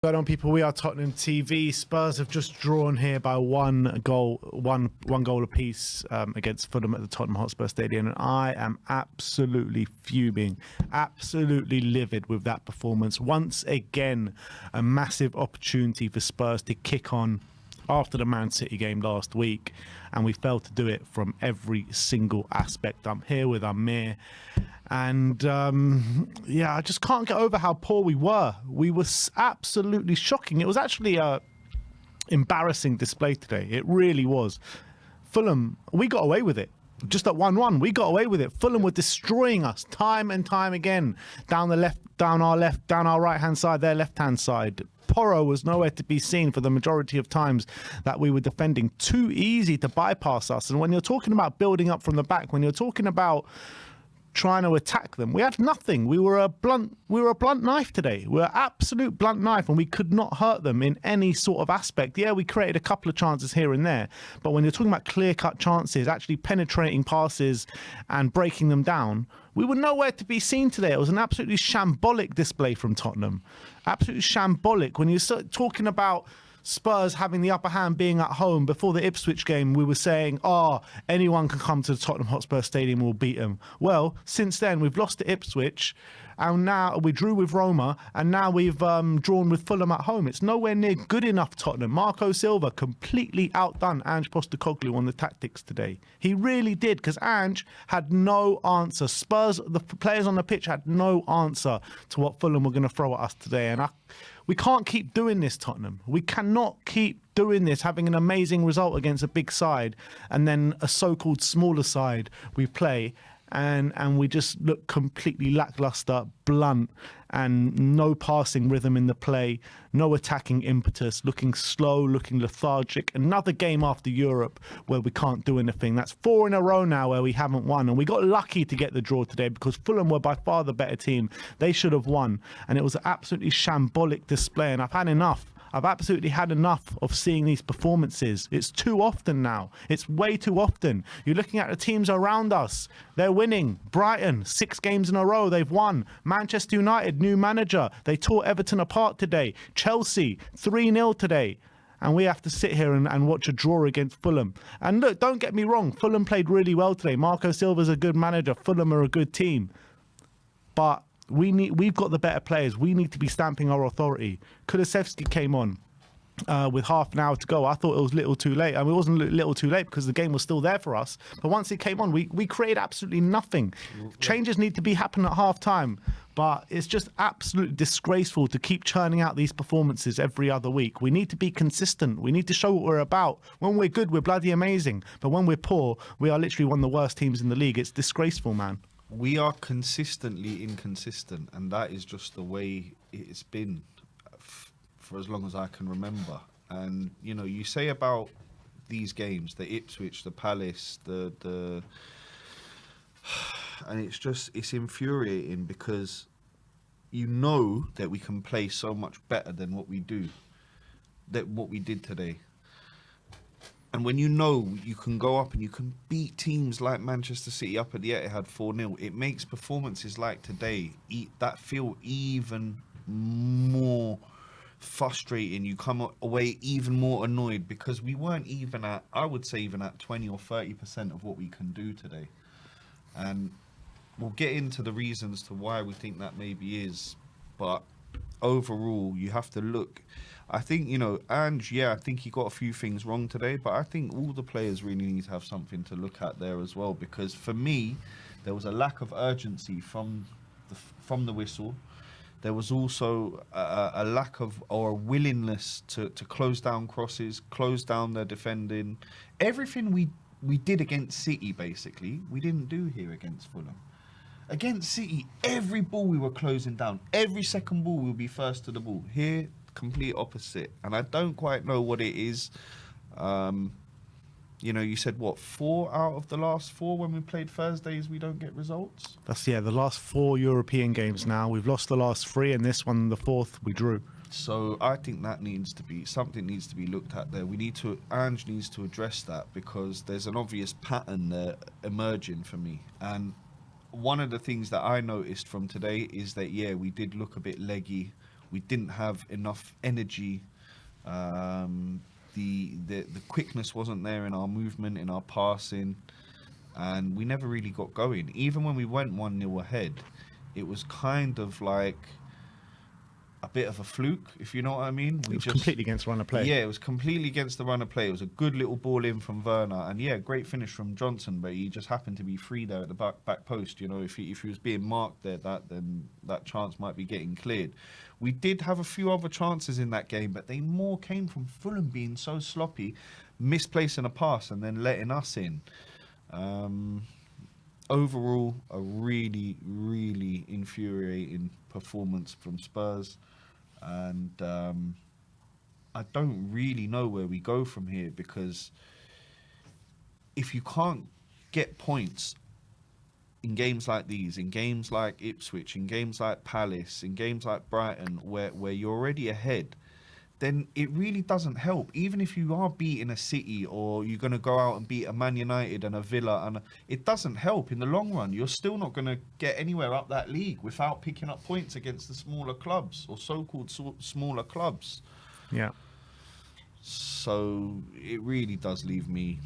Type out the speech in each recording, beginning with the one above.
Going on, people? We are Tottenham TV. Spurs have just drawn here by one goal apiece against Fulham at the Tottenham Hotspur Stadium, and I am absolutely fuming, absolutely livid with that performance. Once again, a massive opportunity for Spurs to kick on after the Man City game last week, and we failed to do it from every single aspect. I'm here with Amir, and I just can't get over how poor we were. We were absolutely shocking. It was actually a embarrassing display today. It really was. Fulham, we got away with it. Just at 1-1, we got away with it. Fulham were destroying us time and time again. Down our right-hand side, their left-hand side. Porro was nowhere to be seen for the majority of times that we were defending. Too easy to bypass us. And when you're talking about building up from the back, when you're talking about trying to attack them, we had nothing. We were a blunt knife today. We were an absolute blunt knife, and we could not hurt them in any sort of aspect. Yeah, we created a couple of chances here and there, but when you're talking about clear-cut chances, actually penetrating passes and breaking them down, we were nowhere to be seen today. It was an absolutely shambolic display from Tottenham. Absolutely shambolic. When you start talking about Spurs having the upper hand being at home, before the Ipswich game, we were saying, anyone can come to the Tottenham Hotspur Stadium and we'll beat them. Well, since then, we've lost to Ipswich, and now we drew with Roma, and now we've drawn with Fulham at home. It's nowhere near good enough, Tottenham. Marco Silva completely outdone Ange Postecoglou on the tactics today. He really did, because Ange had no answer. Spurs, the players on the pitch, had no answer to what Fulham were going to throw at us today. And we can't keep doing this, Tottenham. We cannot keep doing this, having an amazing result against a big side, and then a so-called smaller side we play, and we just look completely lackluster, blunt, and no passing rhythm in the play, no attacking impetus, looking slow, looking lethargic. Another game after Europe where we can't do anything. That's 4 in a row now where we haven't won, and we got lucky to get the draw today because Fulham were by far the better team. They should have won, and it was an absolutely shambolic display, and I've had enough. I've absolutely had enough of seeing these performances. It's too often now. It's way too often. You're looking at the teams around us. They're winning. Brighton, 6 games in a row, they've won. Manchester United, new manager. They tore Everton apart today. Chelsea, 3-0 today. And we have to sit here and watch a draw against Fulham. And look, don't get me wrong. Fulham played really well today. Marco Silva's a good manager. Fulham are a good team. But we've got the better players. We need to be stamping our authority. Kulusevski came on with half an hour to go. I thought it was a little too late. I mean, it wasn't a little too late because the game was still there for us. But once it came on, we created absolutely nothing. Changes need to be happening at half time. But it's just absolutely disgraceful to keep churning out these performances every other week. We need to be consistent. We need to show what we're about. When we're good, we're bloody amazing. But when we're poor, we are literally one of the worst teams in the league. It's disgraceful, man. We are consistently inconsistent, and that is just the way it's been for as long as I can remember. And, you know, you say about these games, the Ipswich, the Palace, and it's infuriating because you know that we can play so much better than what we did today. And when you know you can go up and you can beat teams like Manchester City up at the Etihad 4-0, it makes performances like today that feel even more frustrating. You come away even more annoyed because we weren't even at, I would say, even at 20 or 30% of what we can do today. And we'll get into the reasons to why we think that maybe is. But overall, you have to look. I think, Ange, I think he got a few things wrong today, but I think all the players really need to have something to look at there as well, because for me, there was a lack of urgency from the whistle. There was also a lack of, or a willingness to close down crosses, close down their defending. Everything we did against City, basically, we didn't do here against Fulham. Against City, every ball we were closing down. Every second ball we would be first to the ball. Here, complete opposite. And I don't quite know what it is. You said, 4 out of the last 4 when we played Thursdays, we don't get results? That's, the last 4 European games now. We've lost the last 3, and this one, the 4th, we drew. So I think that something needs to be looked at there. Ange needs to address that because there's an obvious pattern there emerging for me. And one of the things that I noticed from today is that, we did look a bit leggy. We didn't have enough energy. The quickness wasn't there in our movement, in our passing, and we never really got going. Even when we went 1-0 ahead, it was kind of like a bit of a fluke, if you know what I mean. It was completely against run of play. Yeah, it was completely against the run of play. It was a good little ball in from Werner, and yeah, great finish from Johnson, but he just happened to be free there at the back post. You know, if he was being marked there, then that chance might be getting cleared. We did have a few other chances in that game, but they more came from Fulham being so sloppy, misplacing a pass and then letting us in. Overall, a really, really infuriating performance from Spurs. And I don't really know where we go from here, because if you can't get points in games like these, in games like Ipswich, in games like Palace, in games like Brighton, where you're already ahead, then it really doesn't help. Even if you are beating a City, or you're going to go out and beat a Man United and a Villa, and it doesn't help in the long run. You're still not going to get anywhere up that league without picking up points against the smaller clubs, or so-called smaller clubs. Yeah. So it really does leave me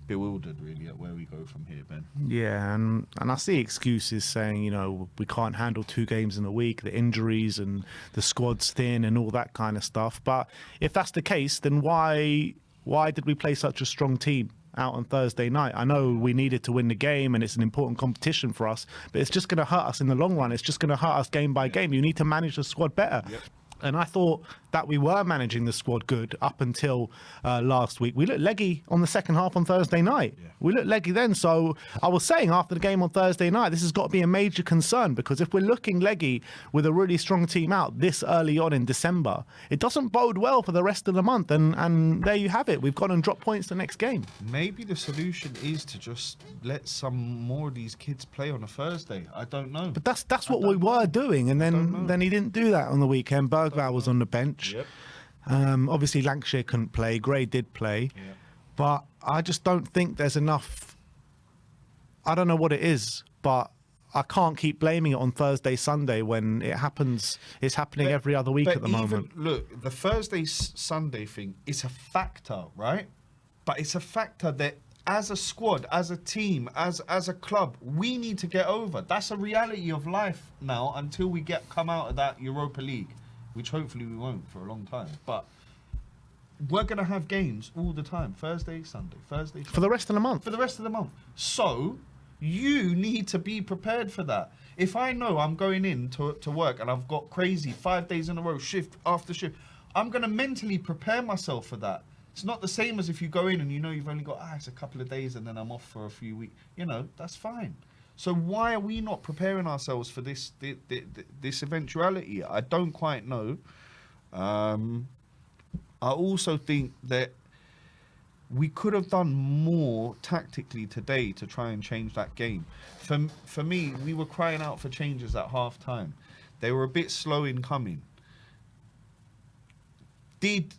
bewildered, really, at where we go from here, Ben. Yeah, and I see excuses saying, you know, we can't handle 2 games in a week, the injuries and the squad's thin and all that kind of stuff. But if that's the case, then why did we play such a strong team out on Thursday night? I know we needed to win the game and it's an important competition for us, but it's just going to hurt us in the long run. It's just going to hurt us game by game. You need to manage the squad better. Yep. And I thought that we were managing the squad good up until last week. We looked leggy on the second half on Thursday night. Yeah. We looked leggy then. So I was saying after the game on Thursday night, this has got to be a major concern, because if we're looking leggy with a really strong team out this early on in December, it doesn't bode well for the rest of the month. And there you have it. We've gone and dropped points the next game. Maybe the solution is to just let some more of these kids play on a Thursday. I don't know. But that's what we were doing. And then he didn't do that on the weekend. Bergvall was on the bench. Yep. Obviously, Lancashire couldn't play. Gray did play. Yep. But I just don't think there's enough. I don't know what it is, but I can't keep blaming it on Thursday, Sunday when it happens. It's happening every other week at the moment. Look, the Thursday, Sunday thing is a factor, right? But it's a factor that as a squad, as a team, as a club, we need to get over. That's a reality of life now until we come out of that Europa League, which hopefully we won't for a long time. But we're going to have games all the time. Thursday, Sunday. For the rest of the month. For the rest of the month. So you need to be prepared for that. If I know I'm going in to work and I've got crazy 5 days in a row, shift after shift, I'm going to mentally prepare myself for that. It's not the same as if you go in and you know you've only got, it's a couple of days and then I'm off for a few weeks. You know, that's fine. So why are we not preparing ourselves for this eventuality? I don't quite know. I also think that we could have done more tactically today to try and change that game. For me, we were crying out for changes at half time. They were a bit slow in coming. Did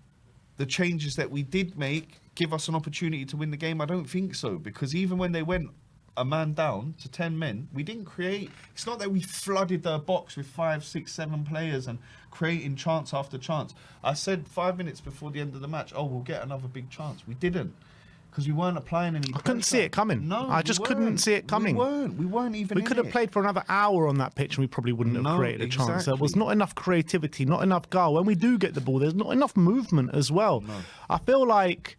the changes that we did make give us an opportunity to win the game? I don't think so, because even when they went a man down to 10 men, we didn't create. It's not that we flooded their box with 5, 6, 7 players and creating chance after chance. I said 5 minutes before the end of the match, we'll get another big chance. We didn't, because we weren't applying any pressure. I couldn't see it coming. No, I just couldn't see it coming. We weren't even. We could have played for another hour on that pitch and we probably wouldn't have created a chance. There was not enough creativity, not enough goal. When we do get the ball, there's not enough movement as well. No. I feel like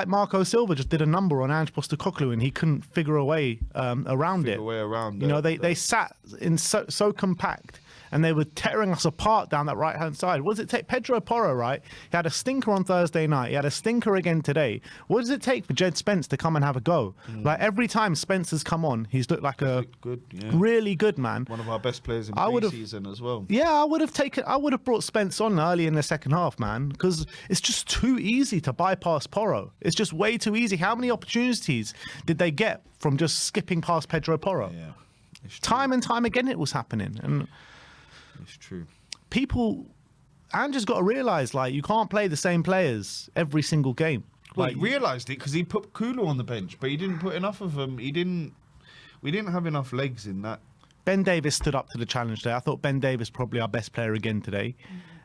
Marco Silva just did a number on Ange Postecoglou and he couldn't figure a way around it. You know, they sat in so compact and they were tearing us apart down that right-hand side. What does it take? Pedro Porro, right? He had a stinker on Thursday night. He had a stinker again today. What does it take for Jed Spence to come and have a go? Like every time Spence has come on, he's looked like really good man. One of our best players in pre-season as well. Yeah, I would have brought Spence on early in the second half, man, because it's just too easy to bypass Porro. It's just way too easy. How many opportunities did they get from just skipping past Pedro Porro? Yeah, time and time again it was happening. And it's true. Ange has got to realise, like, you can't play the same players every single game. Well, he realised it because he put Kulu on the bench, but he didn't put enough of them. We didn't have enough legs in that Ben Davies stood up to the challenge today. I thought Ben Davies probably our best player again today.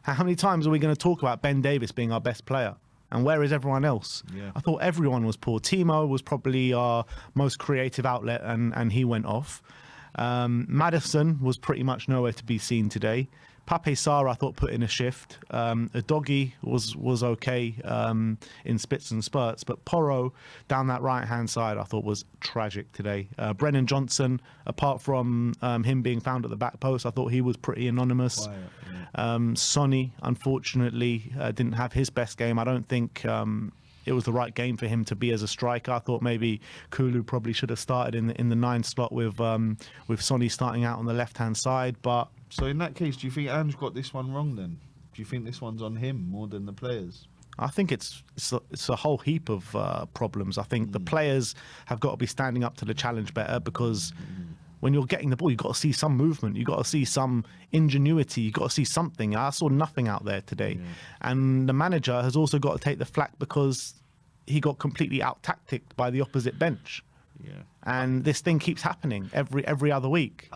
How many times are we going to talk about Ben Davies being our best player? And where is everyone else? Yeah. I thought everyone was poor. Timo was probably our most creative outlet, and he went off. Maddison was pretty much nowhere to be seen today. Pape Sarr, I thought, put in a shift. Doggy was okay in spits and spurts, but Porro down that right-hand side, I thought, was tragic today. Brennan Johnson, apart from him being found at the back post, I thought he was pretty anonymous. Quiet, yeah. Sonny, unfortunately, didn't have his best game. I don't think it was the right game for him to be as a striker. I thought maybe Kulu probably should have started in the 9 slot with Sonny starting out on the left-hand side, but. So in that case, do you think Ange got this one wrong then? Do you think this one's on him more than the players? I think it's a whole heap of problems. I think the players have got to be standing up to the challenge better, because when you're getting the ball, you've got to see some movement. You've got to see some ingenuity. You've got to see something. I saw nothing out there today. Yeah. And the manager has also got to take the flak because he got completely out-tacticked by the opposite bench. Yeah. And this thing keeps happening every other week.